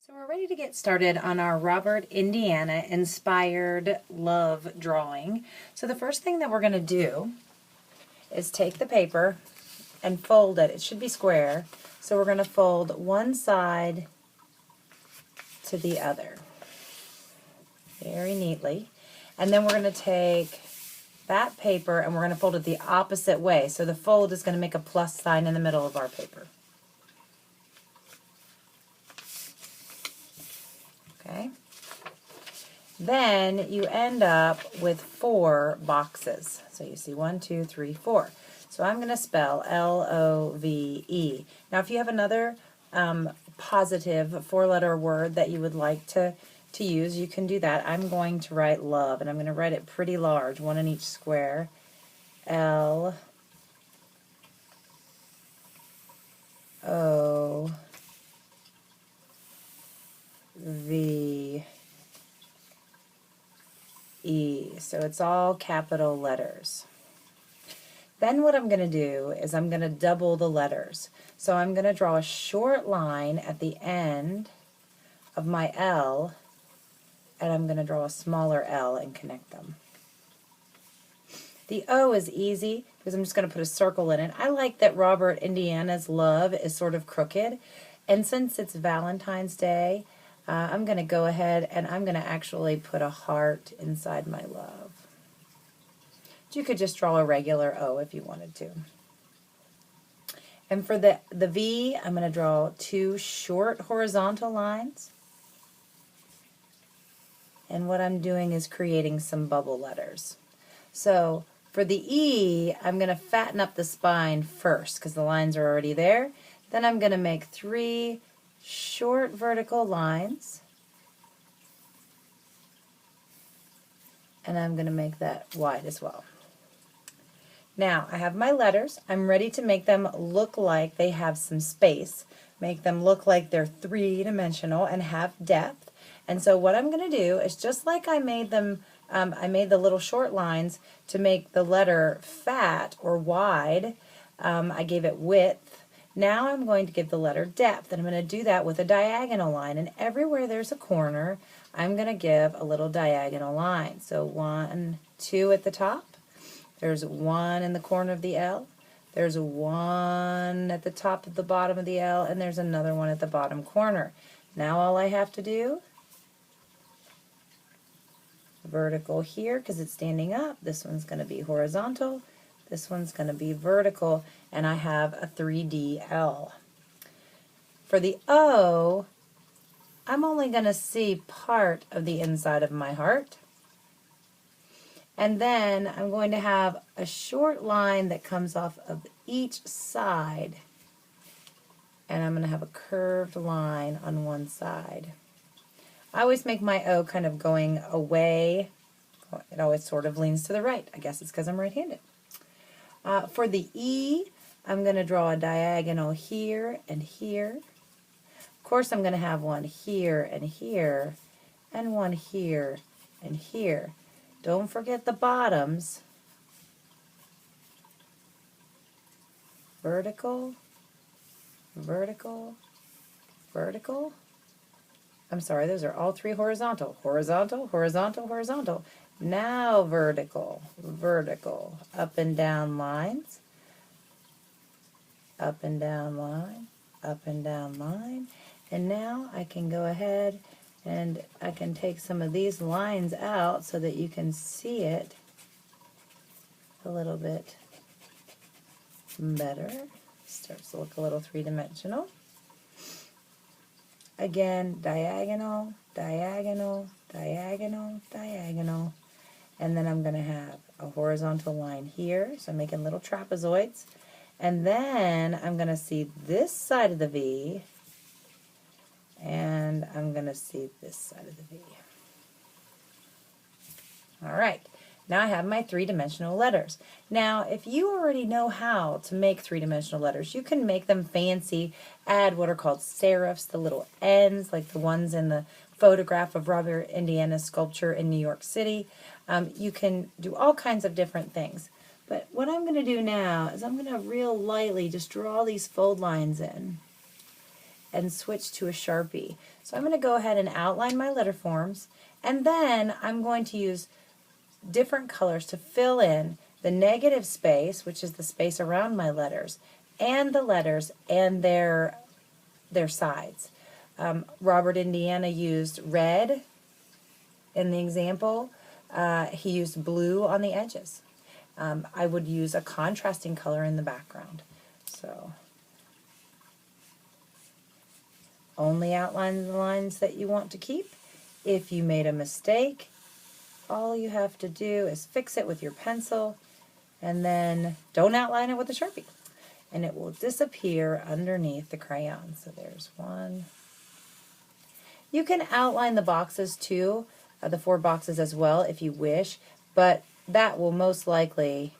So we're ready to get started on our Robert Indiana inspired love drawing. So the first thing that we're going to do is take the paper and fold it. It should be square. So we're going to fold one side to the other very neatly. And then we're going to take that paper and we're going to fold it the opposite way. So the fold is going to make a plus sign in the middle of our paper. Okay. Then you end up with 4 boxes. So you see 1, 2, 3, 4. So I'm going to spell L-O-V-E. Now if you have another positive 4-letter word that you would like to use, you can do that. I'm going to write love, and I'm going to write it pretty large, one in each square. L-O-V-E. So it's all capital letters. Then what I'm going to do is I'm going to double the letters. So I'm going to draw a short line at the end of my L, and I'm going to draw a smaller L and connect them. The O is easy because I'm just going to put a circle in it. I like that Robert Indiana's love is sort of crooked, and since it's Valentine's Day, I'm going to go ahead and I'm going to actually put a heart inside my love. You could just draw a regular O if you wanted to. And for the V, I'm going to draw 2 short horizontal lines. And what I'm doing is creating some bubble letters. So for the E, I'm going to fatten up the spine first because the lines are already there. Then I'm going to make 3 short vertical lines. And I'm going to make that wide as well. Now, I have my letters. I'm ready to make them look like they have some space. Make them look like they're 3-dimensional and have depth. And so what I'm going to do is just like I made them, I made the little short lines to make the letter fat or wide. I gave it width. Now I'm going to give the letter depth, and I'm going to do that with a diagonal line. And everywhere there's a corner, I'm going to give a little diagonal line. So 1, 2 at the top. There's 1 in the corner of the L. There's 1 at the top of the bottom of the L, and there's another one at the bottom corner. Now all I have to do, vertical here because it's standing up. This one's going to be horizontal. This one's going to be vertical, and I have a 3D L. For the O, I'm only going to see part of the inside of my heart. And then I'm going to have a short line that comes off of each side. And I'm going to have a curved line on one side. I always make my O kind of going away. It always sort of leans to the right. I guess it's because I'm right-handed. For the E, I'm going to draw a diagonal here and here. Of course, I'm going to have one here and here, and one here and here. Don't forget the bottoms. Vertical, vertical, vertical. I'm sorry, those are all 3 horizontal. Horizontal, horizontal, horizontal. Now vertical, vertical. Up and down lines. Up and down line. Up and down line. And now I can go ahead and I can take some of these lines out so that you can see it a little bit better. Starts to look a little 3-dimensional. Again, diagonal, diagonal, diagonal, diagonal. And then I'm going to have a horizontal line here. So I'm making little trapezoids. And then I'm going to see this side of the V. And I'm going to see this side of the V. All right, now I have my 3-dimensional letters. Now, if you already know how to make 3-dimensional letters, you can make them fancy, add what are called serifs, the little N's, like the ones in the photograph of Robert Indiana's sculpture in New York City. You can do all kinds of different things. But what I'm going to do now is I'm going to real lightly just draw these fold lines in. and switch to a Sharpie. So I'm going to go ahead and outline my letter forms, and then I'm going to use different colors to fill in the negative space, which is the space around my letters, and the letters and their sides. Robert Indiana used red in the example. He used blue on the edges. I would use a contrasting color in the background. So only outline the lines that you want to keep. If you made a mistake, all you have to do is fix it with your pencil, and then don't outline it with a Sharpie, and it will disappear underneath the crayon. So there's one. You can outline the boxes too, the 4 boxes as well if you wish, but that will most likely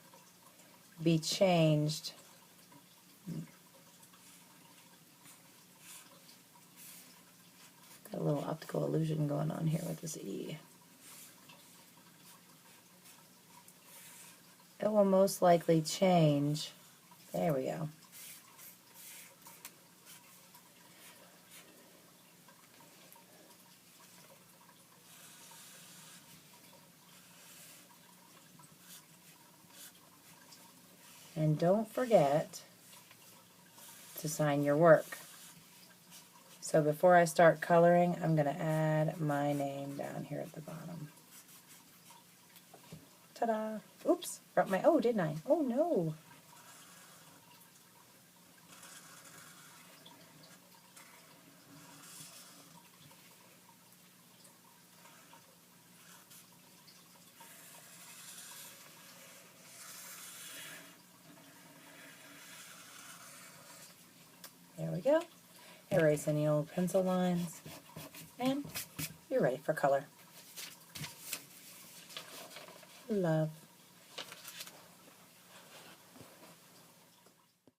be changed. Got a little optical illusion going on here with this E. It will most likely change. There we go. And don't forget to sign your work. So before I start coloring, I'm going to add my name down here at the bottom. Ta-da! Oops, brought my, oh, didn't I? Oh, no. There we go. Erase any old pencil lines, and you're ready for color. Love.